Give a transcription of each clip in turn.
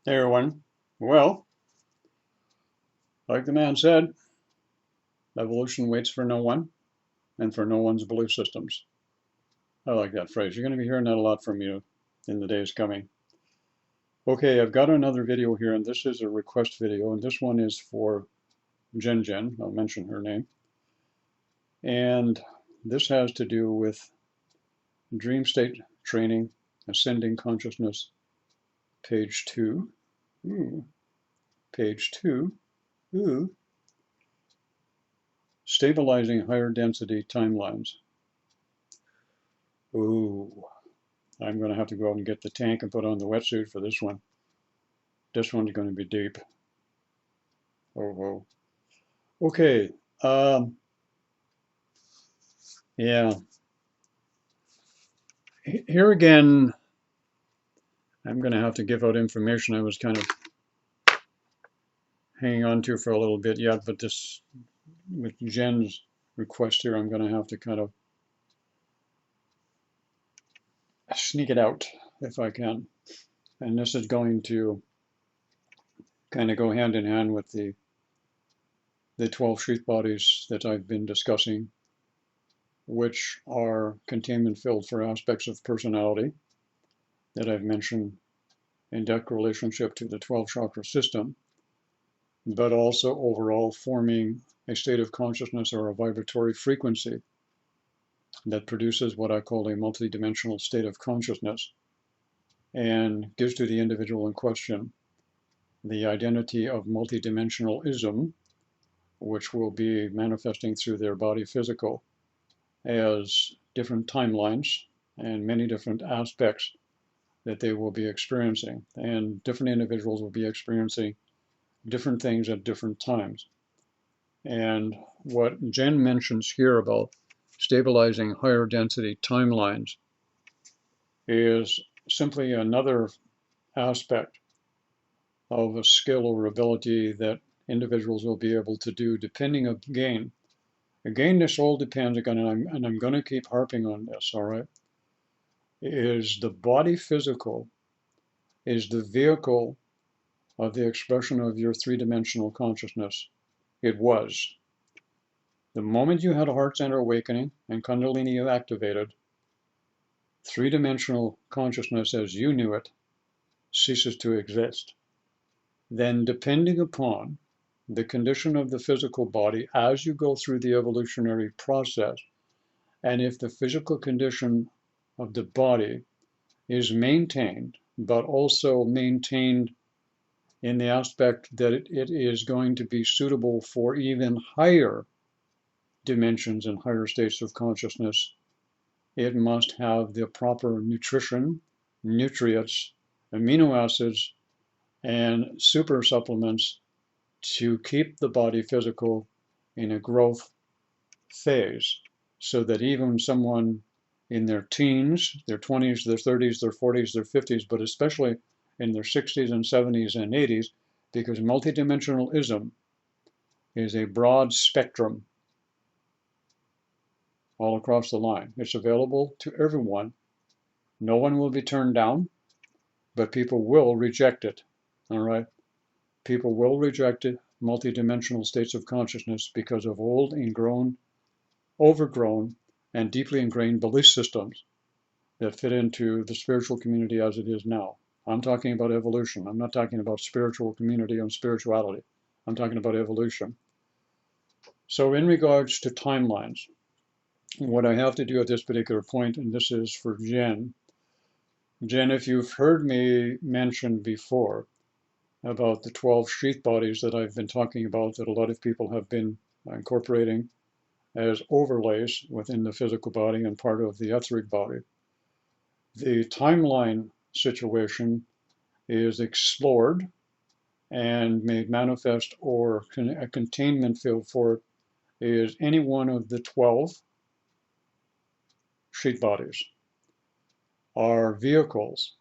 Hey everyone. Well, like the man said, evolution waits for no one and for no one's belief systems. I like that phrase. You're going to be hearing that a lot from you in the days coming. Okay, I've got another video here, and this is a request video, and this one is for Jen. I'll mention her name. And this has to do with dream state training, ascending consciousness, page 2. Ooh, page 2. Ooh, stabilizing higher density timelines. Ooh, I'm going to have to go out and get the tank and put on the wetsuit for this one. This one's going to be deep. Oh, whoa. Okay. Um, yeah. Here again, I'm going to have to give out information I was kind of hanging on to for a little bit yet, but this, with Jen's request here, I'm going to have to kind of sneak it out if I can. And this is going to kind of go hand in hand with the 12 sheath bodies that I've been discussing, which are containment filled for aspects of personality that I've mentioned in direct relationship to the 12 chakra system, but also overall forming a state of consciousness or a vibratory frequency that produces what I call a multidimensional state of consciousness and gives to the individual in question the identity of multidimensionalism, which will be manifesting through their body physical as different timelines and many different aspects that they will be experiencing. And different individuals will be experiencing different things at different times. And what Jen mentions here about stabilizing higher density timelines is simply another aspect of a skill or ability that individuals will be able to do depending again. Again, this all depends again, and I'm going to keep harping on this, all right? Is the body physical is the vehicle of the expression of your three-dimensional consciousness. It was. The moment you had a heart center awakening and Kundalini activated, three-dimensional consciousness as you knew it ceases to exist. Then, depending upon the condition of the physical body as you go through the evolutionary process, and if the physical condition of the body is maintained, but also maintained in the aspect that it is going to be suitable for even higher dimensions and higher states of consciousness, it must have the proper nutrition, nutrients, amino acids, and super supplements to keep the body physical in a growth phase so that even someone in their teens, their 20s, their 30s, their 40s, their 50s, but especially in their 60s and 70s and 80s, because multidimensionalism is a broad spectrum all across the line. It's available to everyone. No one will be turned down, but people will reject it. All right? People will reject it, multidimensional states of consciousness, because of old, ingrown, overgrown, and deeply ingrained belief systems that fit into the spiritual community as it is now. I'm talking about evolution. I'm not talking about spiritual community and spirituality. I'm talking about evolution. So in regards to timelines, what I have to do at this particular point, and this is for Jen. Jen, if you've heard me mention before about the 12 sheath bodies that I've been talking about, that a lot of people have been incorporating as overlays within the physical body and part of the etheric body, the timeline situation is explored and made manifest, or a containment field for it is any one of the 12 sheath bodies are vehicles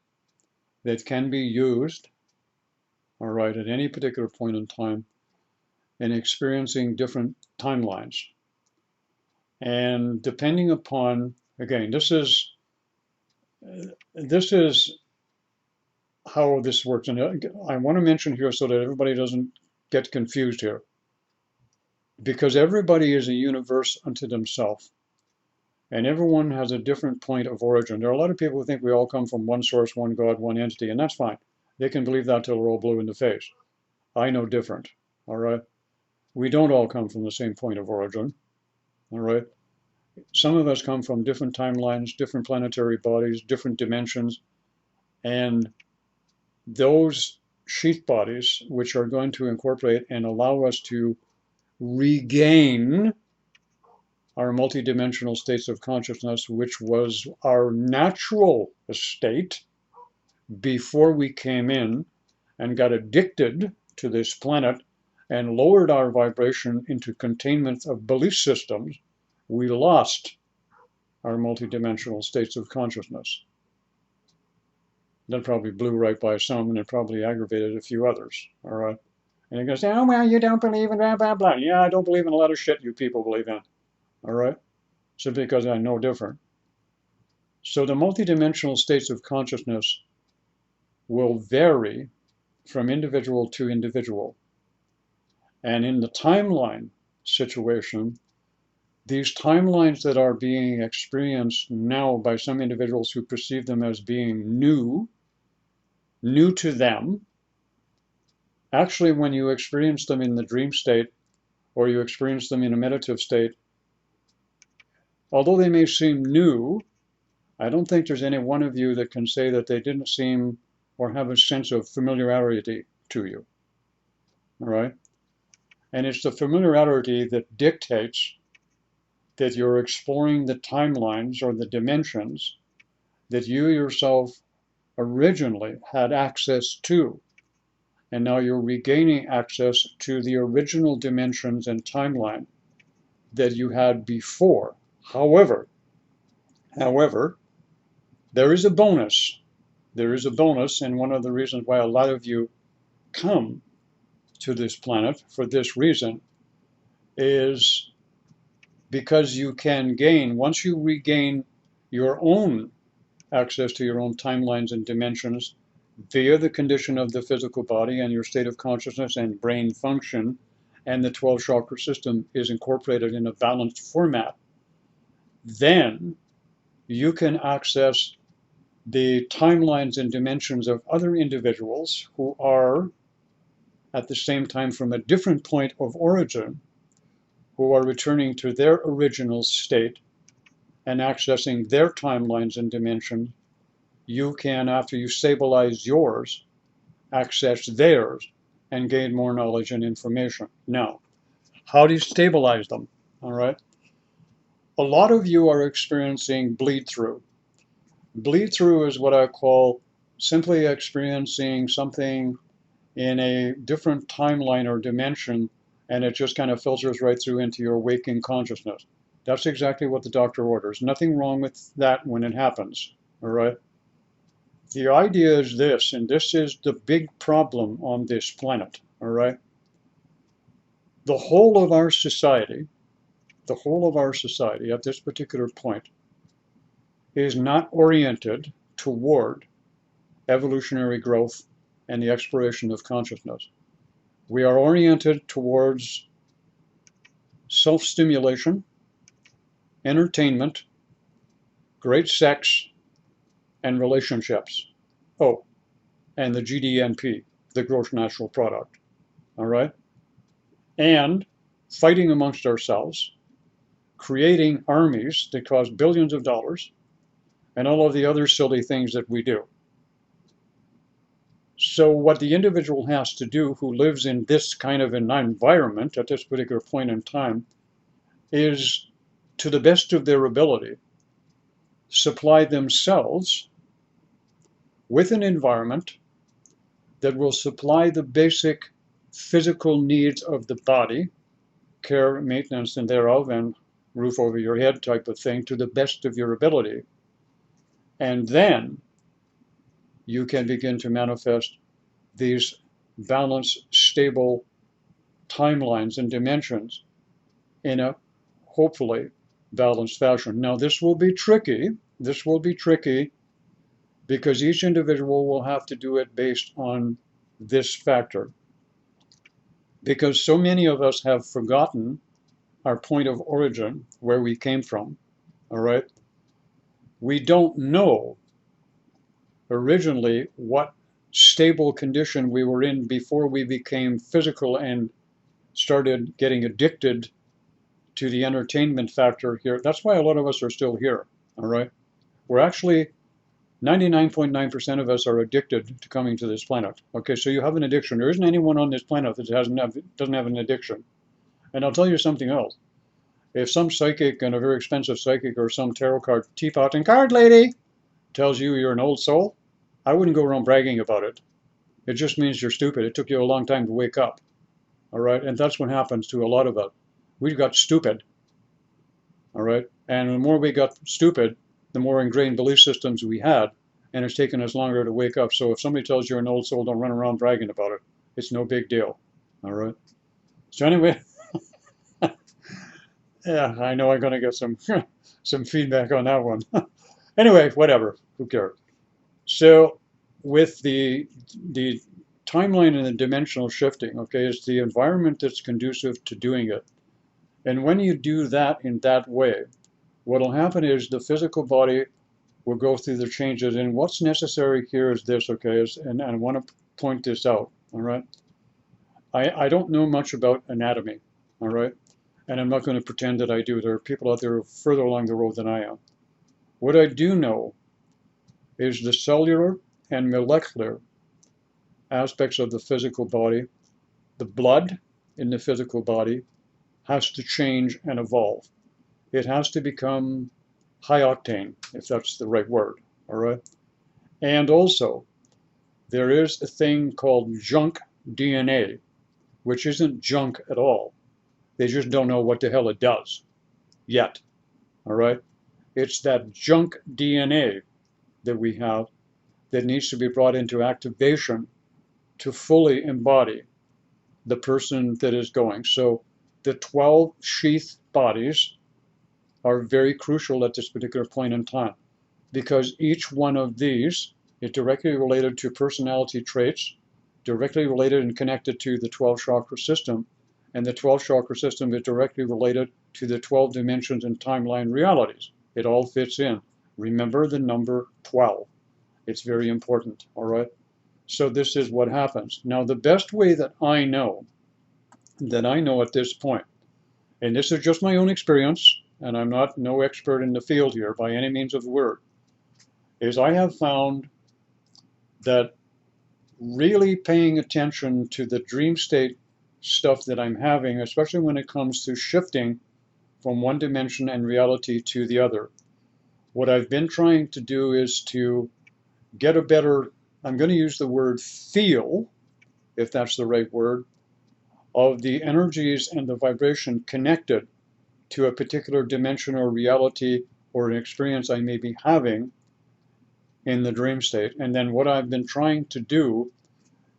that can be used, all right, at any particular point in time in experiencing different timelines. And depending upon, again, this is how this works. And I want to mention here so that everybody doesn't get confused here, because everybody is a universe unto themselves, and everyone has a different point of origin. There are a lot of people who think we all come from one source, one God, one entity, and that's fine. They can believe that till they're all blue in the face. I know different, all right? We don't all come from the same point of origin, all right? Some of us come from different timelines, different planetary bodies, different dimensions, and those sheath bodies, which are going to incorporate and allow us to regain our multidimensional states of consciousness, which was our natural state before we came in and got addicted to this planet and lowered our vibration into containment of belief systems. We lost our multidimensional states of consciousness. That probably blew right by some, and it probably aggravated a few others, all right? And you're going to say, oh, well, you don't believe in blah, blah, blah. Yeah, I don't believe in a lot of shit you people believe in, all right? Simply because I know different. So the multidimensional states of consciousness will vary from individual to individual. And in the timeline situation, these timelines that are being experienced now by some individuals who perceive them as being new to them, actually when you experience them in the dream state or you experience them in a meditative state, although they may seem new, I don't think there's any one of you that can say that they didn't seem or have a sense of familiarity to you, all right? And it's the familiarity that dictates that you're exploring the timelines or the dimensions that you yourself originally had access to. And now you're regaining access to the original dimensions and timeline that you had before. However, there is a bonus. There is a bonus, and one of the reasons why a lot of you come to this planet for this reason is because you can gain, once you regain your own access to your own timelines and dimensions via the condition of the physical body and your state of consciousness and brain function, and the 12 chakra system is incorporated in a balanced format, then you can access the timelines and dimensions of other individuals who are at the same time from a different point of origin, who are returning to their original state and accessing their timelines and dimensions. You can, after you stabilize yours, access theirs and gain more knowledge and information. Now, how do you stabilize them? All right. A lot of you are experiencing bleed through. Bleed through is what I call simply experiencing something in a different timeline or dimension, and it just kind of filters right through into your waking consciousness. That's exactly what the doctor orders. Nothing wrong with that when it happens, all right? The idea is this, and this is the big problem on this planet, all right? The whole of our society at this particular point is not oriented toward evolutionary growth and the exploration of consciousness. We are oriented towards self-stimulation, entertainment, great sex, and relationships. Oh, and the GDNP, the gross national product, all right? And fighting amongst ourselves, creating armies that cost billions of dollars, and all of the other silly things that we do. So what the individual has to do who lives in this kind of an environment at this particular point in time is, to the best of their ability, supply themselves with an environment that will supply the basic physical needs of the body, care, maintenance, and thereof, and roof over your head type of thing, to the best of your ability. And then you can begin to manifest these balanced, stable timelines and dimensions in a hopefully balanced fashion. Now, this will be tricky. because each individual will have to do it based on this factor. Because so many of us have forgotten our point of origin, where we came from, all right? We don't know originally what stable condition we were in before we became physical and started getting addicted to the entertainment factor here. That's why a lot of us are still here, all right? We're actually 99.9% of us are addicted to coming to this planet. Okay, so you have an addiction. There isn't anyone on this planet that doesn't have an addiction. And I'll tell you something else. If some psychic and a very expensive psychic or some tarot card teapot and card lady tells you you're an old soul, I wouldn't go around bragging about it. It just means you're stupid. It took you a long time to wake up. All right, and that's what happens to a lot of us. We got stupid. All right, and the more we got stupid, the more ingrained belief systems we had, and it's taken us longer to wake up. So if somebody tells you you're an old soul, don't run around bragging about it. It's no big deal. All right. So anyway, yeah, I know I'm going to get some some feedback on that one. Anyway, whatever. Who cares? So with the timeline and the dimensional shifting, okay, it's the environment that's conducive to doing it. And when you do that in that way, what will happen is the physical body will go through the changes. And what's necessary here is this, okay, and I want to point this out, all right? I don't know much about anatomy, all right? And I'm not going to pretend that I do. There are people out there further along the road than I am. What I do know is the cellular and molecular aspects of the physical body. The blood in the physical body has to change and evolve. It has to become high octane, if that's the right word, all right? And also, there is a thing called junk DNA, which isn't junk at all. They just don't know what the hell it does yet, all right? It's that junk DNA that we have that needs to be brought into activation to fully embody the person that is going. So the 12 sheath bodies are very crucial at this particular point in time, because each one of these is directly related to personality traits, directly related and connected to the 12 chakra system, and the 12 chakra system is directly related to the 12 dimensions and timeline realities. It all fits in. Remember the number 12. It's very important, all right? So this is what happens. Now, the best way that I know at this point, and this is just my own experience, and I'm not no expert in the field here by any means of the word, is I have found that really paying attention to the dream state stuff that I'm having, especially when it comes to shifting from one dimension and reality to the other. What I've been trying to do is to get a better, I'm going to use the word feel, if that's the right word, of the energies and the vibration connected to a particular dimension or reality or an experience I may be having in the dream state. And then what I've been trying to do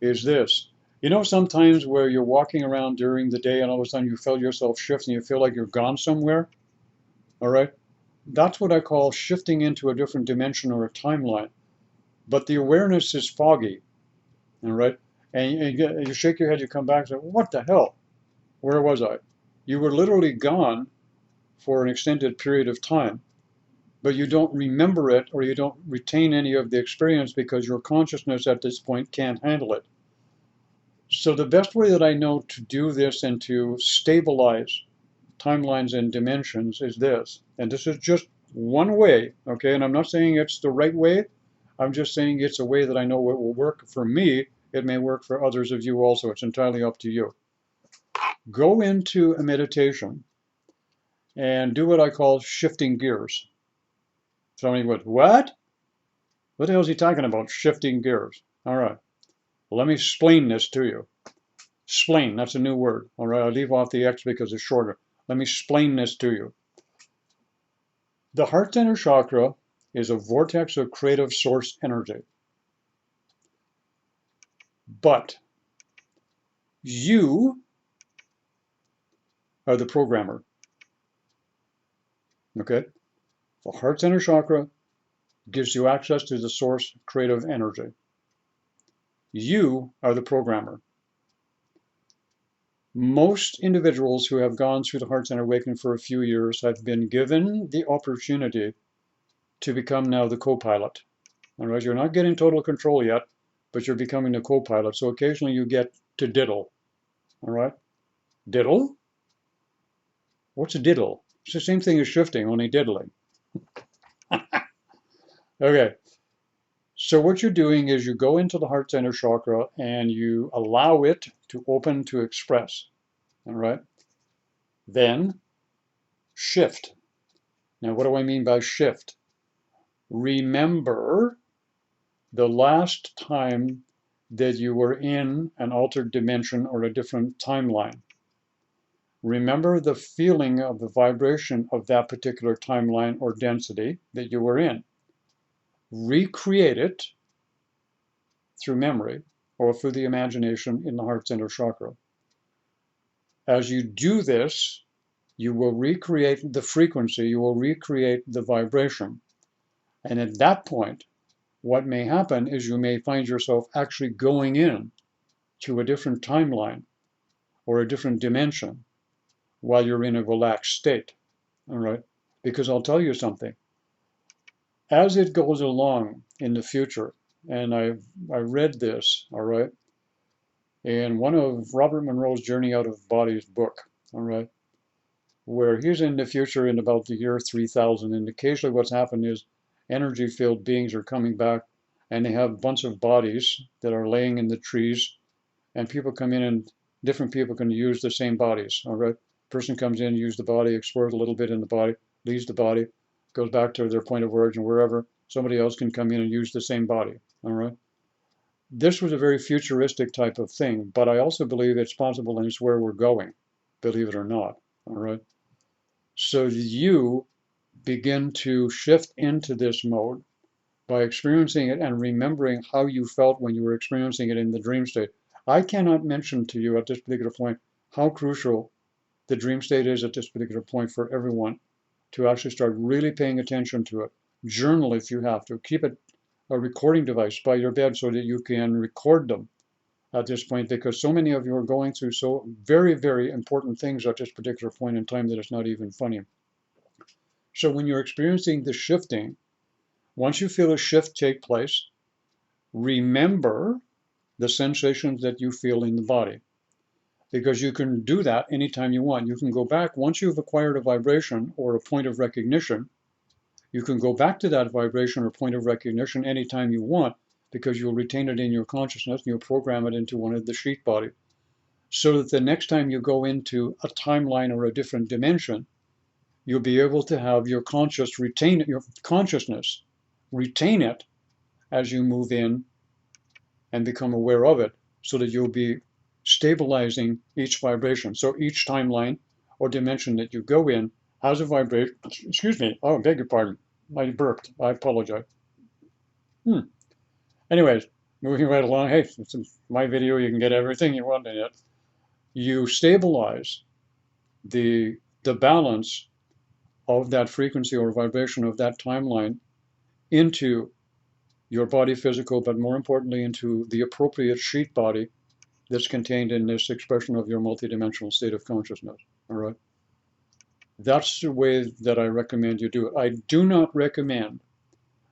is this. You know, sometimes where you're walking around during the day and all of a sudden you feel yourself shift and you feel like you're gone somewhere? All right? That's what I call shifting into a different dimension or a timeline. But the awareness is foggy, all right? And you shake your head, you come back and say, what the hell? Where was I? You were literally gone for an extended period of time, but you don't remember it or you don't retain any of the experience because your consciousness at this point can't handle it. So the best way that I know to do this and to stabilize timelines and dimensions is this. And this is just one way, okay? And I'm not saying it's the right way. I'm just saying it's a way that I know it will work for me. It may work for others of you also. It's entirely up to you. Go into a meditation and do what I call shifting gears. Somebody would, what? What the hell is he talking about, shifting gears? All right. Well, let me explain this to you. Explain, that's a new word. All right, I'll leave off the X because it's shorter. Let me explain this to you. The heart center chakra is a vortex of creative source energy. But you are the programmer. Okay? The heart center chakra gives you access to the source creative energy. You are the programmer. Most individuals who have gone through the Heart Center Awakening for a few years have been given the opportunity to become now the co-pilot. All right, you're not getting total control yet, but you're becoming the co-pilot. So occasionally you get to diddle. All right, diddle? What's a diddle? It's the same thing as shifting, only diddling. Okay, so what you're doing is you go into the heart center chakra and you allow it to open to express. All right, then shift. Now, what do I mean by shift? Remember the last time that you were in an altered dimension or a different timeline. Remember the feeling of the vibration of that particular timeline or density that you were in. Recreate it through memory or through the imagination in the heart center chakra. As you do this, you will recreate the frequency, you will recreate the vibration. And at that point, what may happen is you may find yourself actually going in to a different timeline or a different dimension while you're in a relaxed state. All right? Because I'll tell you something. As it goes along in the future, and I read this, all right, in one of Robert Monroe's Journey Out of Body's book, all right, where he's in the future in about the year 3000, and occasionally what's happened is energy-filled beings are coming back, and they have a bunch of bodies that are laying in the trees, and people come in and different people can use the same bodies, all right? Person comes in, use the body, explores a little bit in the body, leaves the body, goes back to their point of origin, wherever. Somebody else can come in and use the same body, all right? This was a very futuristic type of thing, but I also believe it's possible and it's where we're going, believe it or not, all right? So you begin to shift into this mode by experiencing it and remembering how you felt when you were experiencing it in the dream state. I cannot mention to you at this particular point how crucial the dream state is at this particular point for everyone to actually start really paying attention to it. Journal if you have to. Keep it a recording device by your bed so that you can record them at this point, because so many of you are going through so very, very important things at this particular point in time that it's not even funny. So when you're experiencing the shifting, once you feel a shift take place, remember the sensations that you feel in the body, because you can do that anytime you want. You can go back, once you've acquired a vibration or a point of recognition, you can go back to that vibration or point of recognition anytime you want, because you'll retain it in your consciousness and you'll program it into one of the sheath body, so that the next time you go into a timeline or a different dimension, you'll be able to have your consciousness retain it as you move in and become aware of it, so that you'll be stabilizing each vibration. So each timeline or dimension that you go in has a vibration. Excuse me. Oh, beg your pardon. I burped. I apologize. Anyways, moving right along. Hey, it's my video. You can get everything you want in it. You stabilize the balance of that frequency or vibration of that timeline into your body physical, but more importantly into the appropriate sheath body that's contained in this expression of your multidimensional state of consciousness. All right. That's the way that I recommend you do it. I do not recommend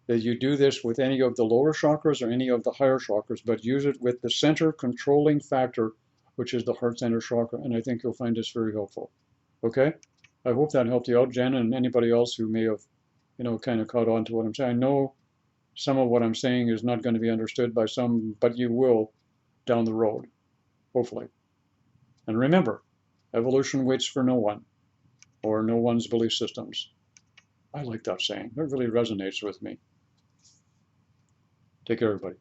that you do this with any of the lower chakras or any of the higher chakras, but use it with the center controlling factor, which is the heart center chakra. And I think you'll find this very helpful. Okay. I hope that helped you out, Jen, and anybody else who may have, kind of caught on to what I'm saying. I know some of what I'm saying is not going to be understood by some, but you will down the road, hopefully. And remember, evolution waits for no one, or no one's belief systems. I like that saying. It really resonates with me. Take care, everybody.